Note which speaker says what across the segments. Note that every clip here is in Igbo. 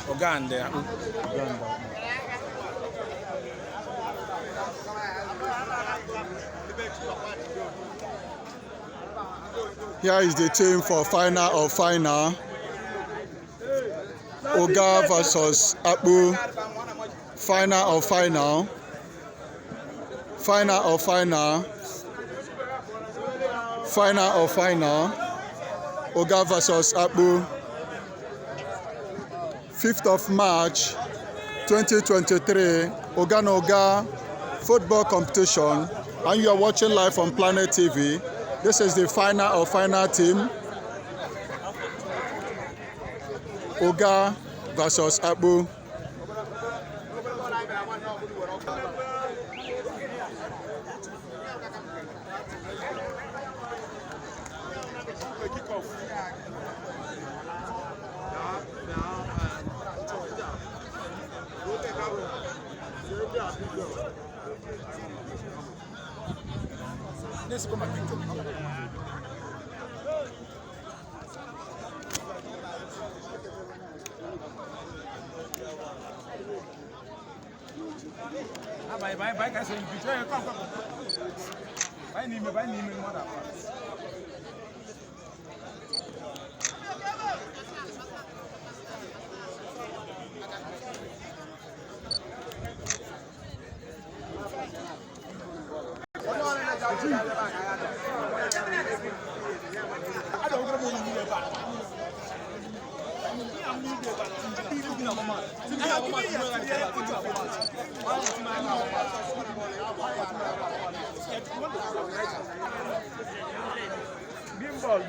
Speaker 1: Uganda.
Speaker 2: Here is the team for final of final. Uga versus Akpo. Final of final. Final of final. Final of final. Uga versus Akpo. 5th of March 2023. Uga Football Competition. And you are watching live on Planet TV. This is the final of final team. Uga versus Akpo.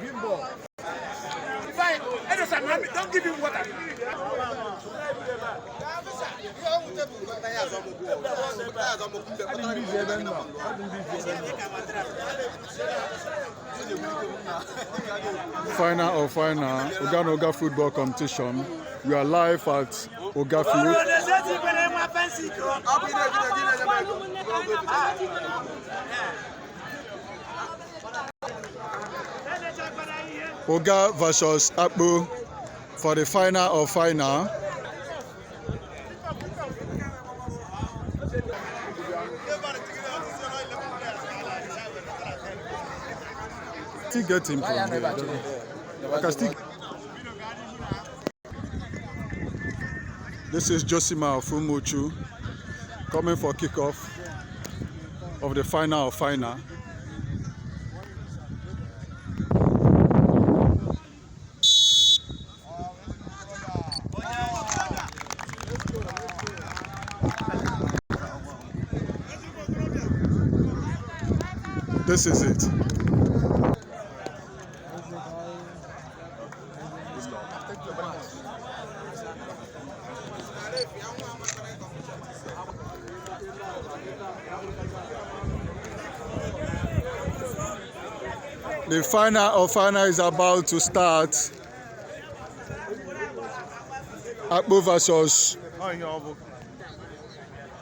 Speaker 1: Bimbo. Don't give him water.
Speaker 2: Final of final, Uga Football Competition. We are live at Uga Field. Uga versus Akpo for the final of final. Still get him from there. I can still. This is Josima of Umuchu coming for kickoff of the final of final. This is it. The final of final is about to start. Akpo versus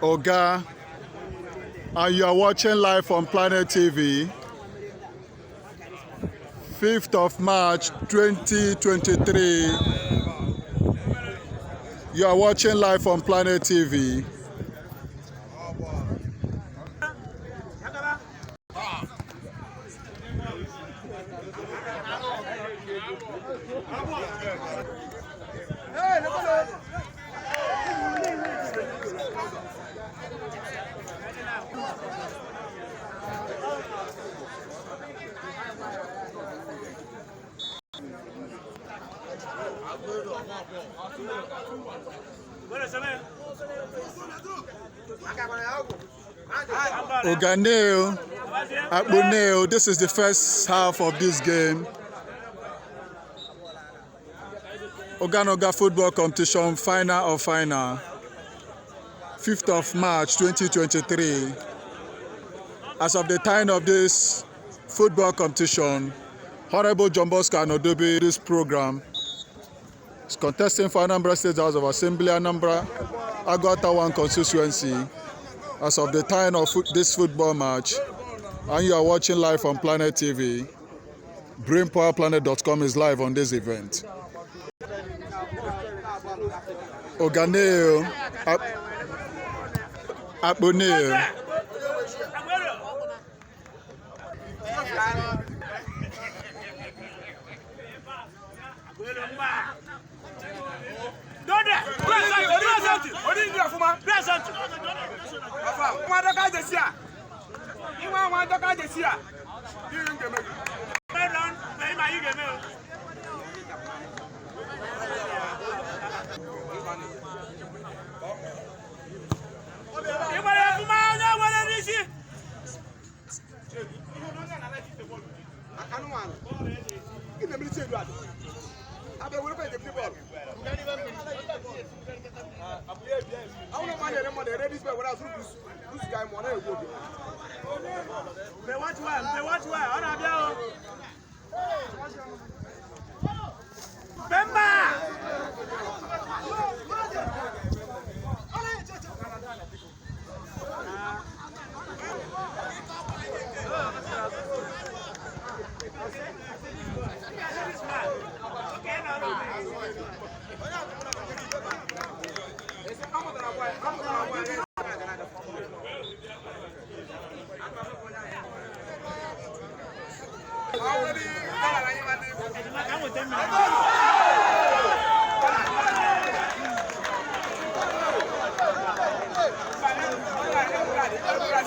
Speaker 2: Uga. And you are watching live on Planet TV. 5th of March 2023. You are watching live on Planet TV. Uga nail, Akpo nail. This is the first half of this game. Uga Football Competition, final of final. 5th of March 2023. As of the time of this football competition, Hon Johnbosco and Odobe, this program is contesting for Anambra State House of Assembly, Anambra, Aguata 1 Constituency. As of the time of this football match, and you are watching live on Planet TV. BrainPowerPlanet.com is live on this event. Oganeo, Akpo.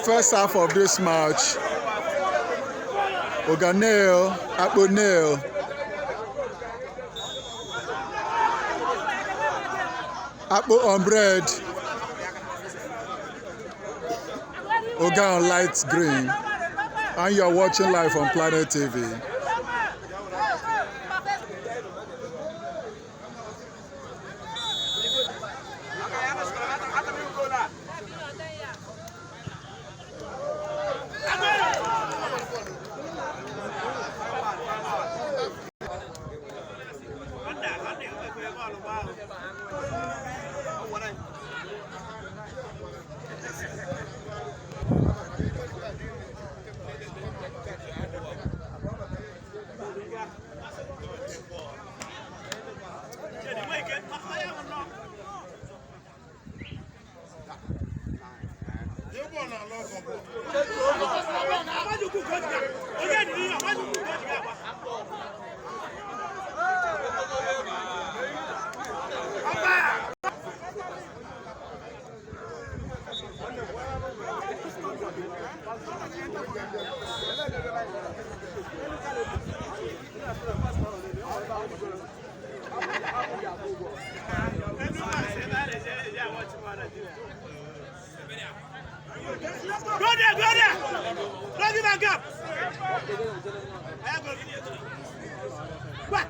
Speaker 2: First half of this match, Oganeo, Akpo. Akpo on bread, Oga on light green, and you are watching live on Planet TV.
Speaker 3: Go there! Don't give a gap! What?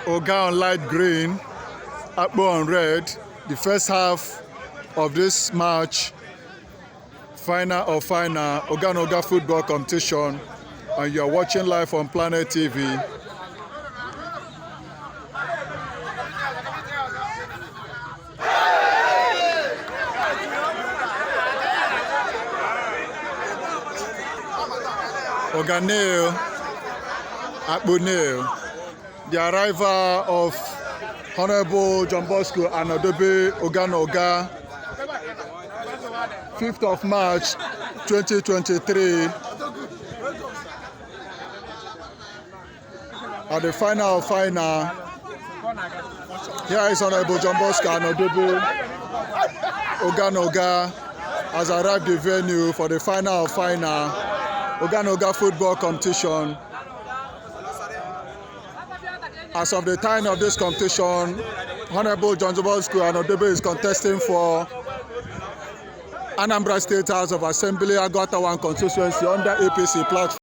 Speaker 2: Uga on light green, Akpo on red. The first half of this match, final Uga Football Competition, and you are watching live on Planet TV. Uga nil, Akpo nil. The arrival of Hon Johnbosco and Uga 5th of March 2023 at the final. Here is Hon Johnbosco and Uga has arrived the venue for the final Uga Football Competition. As of the time of this competition, Honorable Hon Johnbosco and Odebe is contesting for Anambra State House of Assembly, Aguata 1 Constituency under APC platform.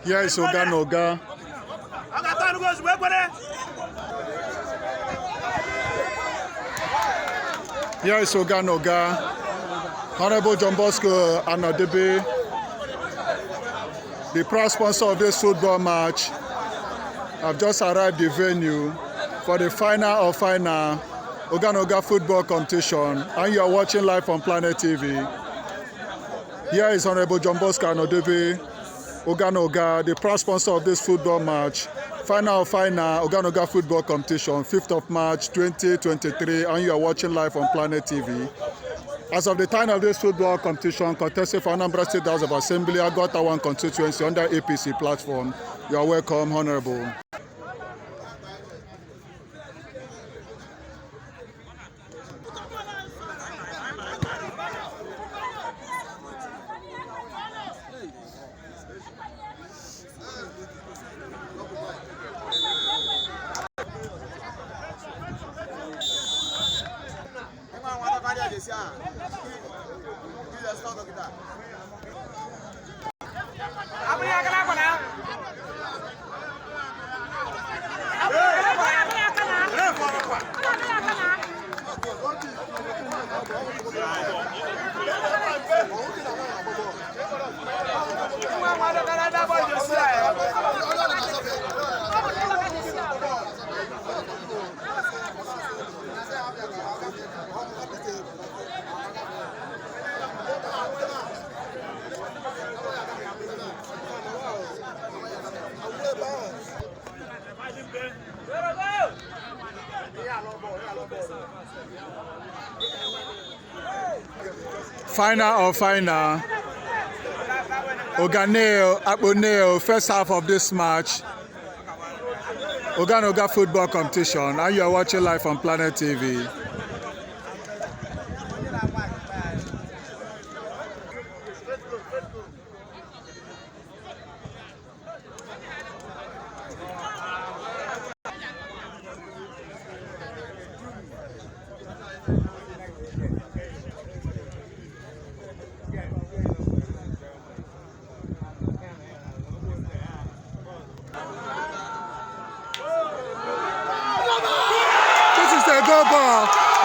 Speaker 2: Here is Uga Noga. Here is Uga Noga. Honorable Johnbosco and Odebe, the proud sponsor of this football match, have just arrived the venue for the final of final Uga Football Competition, and you are watching live on Planet TV. Here is Honorable Johnbosco and Odebe, Uga, the proud sponsor of this football match, final of final Uga Football Competition, 5th of March 2023, and you are watching live on Planet TV. As of the time of this football competition, contesting for Anambra State House of Assembly, Aguata 1 Constituency under APC platform, you are welcome, Honorable. Final of final, Akpo, first half of this match, Uga Football Competition, and you are watching live on Planet TV.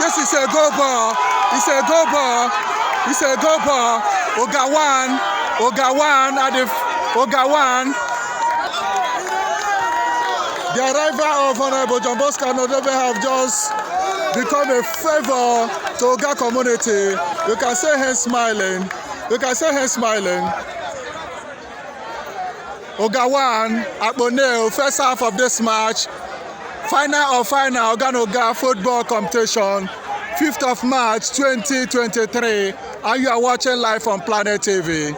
Speaker 2: This is a go ball. It's a go ball. It's a go ball. Uga 1 at the Uga 1. The arrival of Honorable Johnbosco and Odebe have just become a favor to Uga community. You can see him smiling. You can see him smiling. Uga 1 Akpo, first half of this match. Final of final Uga Football Competition, 5th of March 2023, and you are watching live on Planet TV.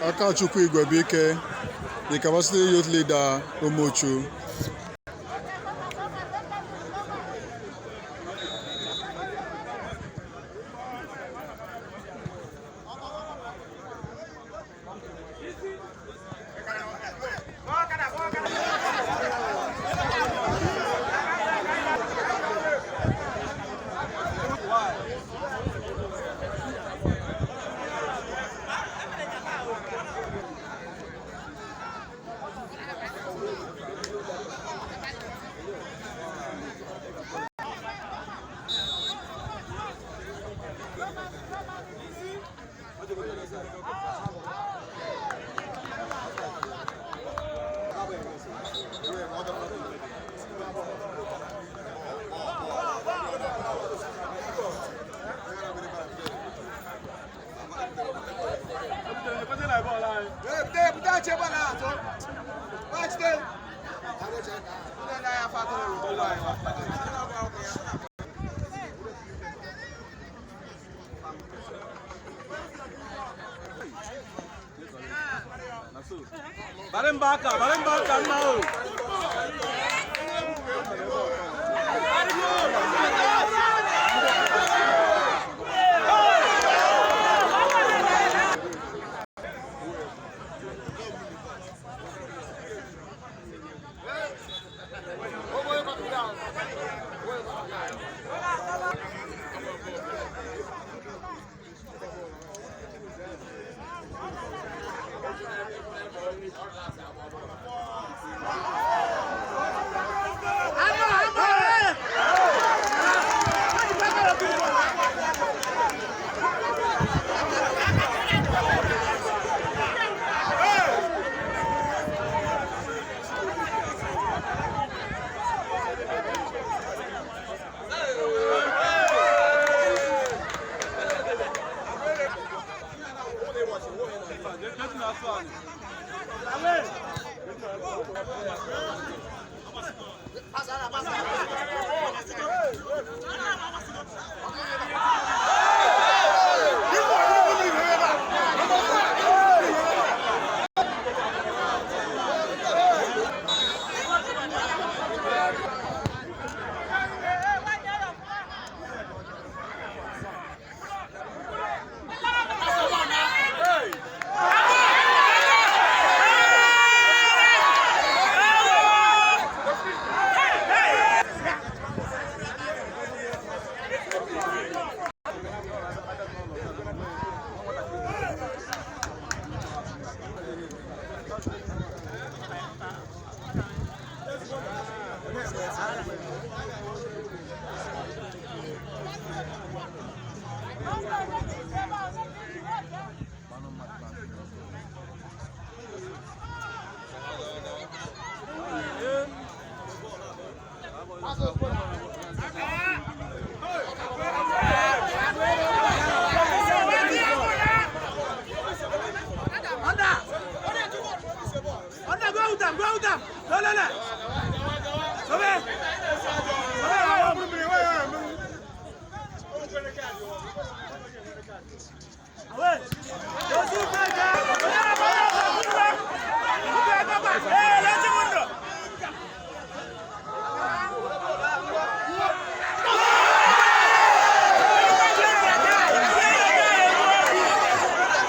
Speaker 2: Akachukwu Igwebike, the capacity youth leader, Umochu.
Speaker 3: Barembaka now.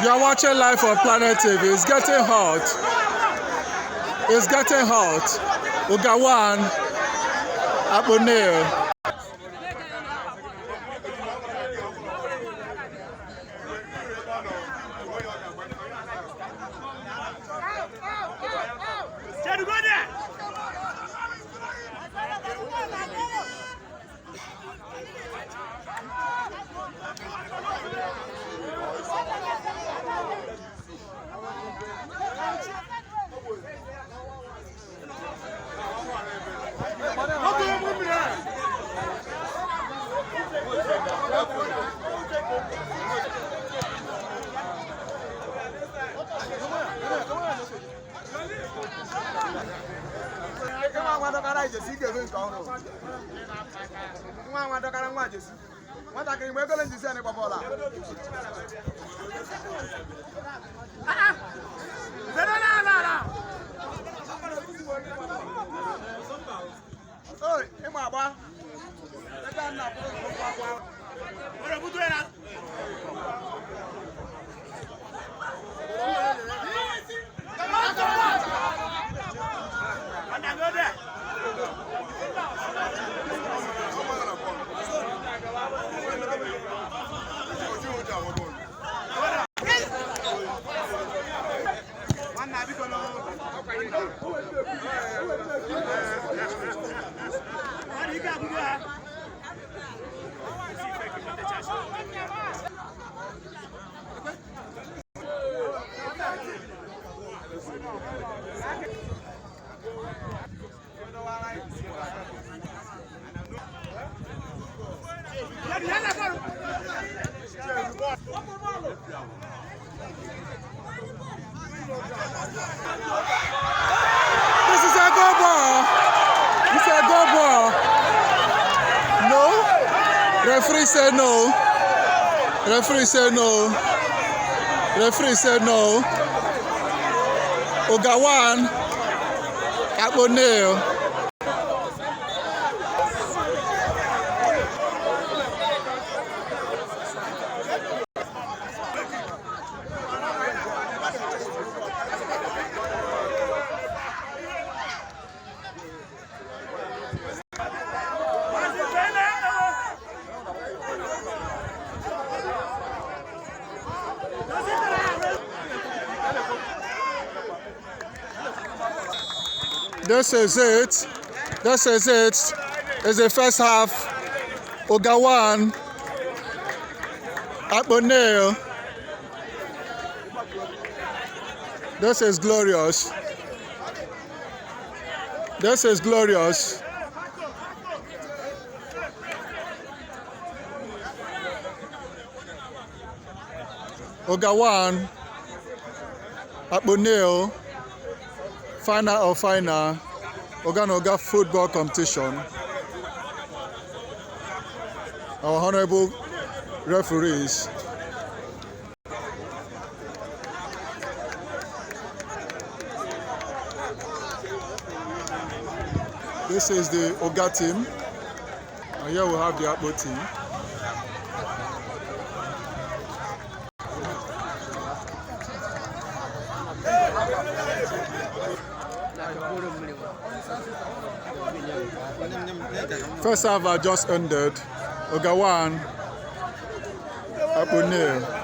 Speaker 2: You are watching live on Planet TV. It's getting hot. It's getting hot. Uga 1, Akpo. This is a good ball. Referee said no. Referee said no. Referee said no. Uga 1, Akpo 0. This is it. This is it. It's the first half. Uga 1, Akpo 0. This is glorious. This is glorious. Uga 1, Akpo 0. Final of final, Uga Football Competition. Our honorable referees. This is the Uga team, and here we have the Akpo team. First half just ended. Uga 1, Akpo 0.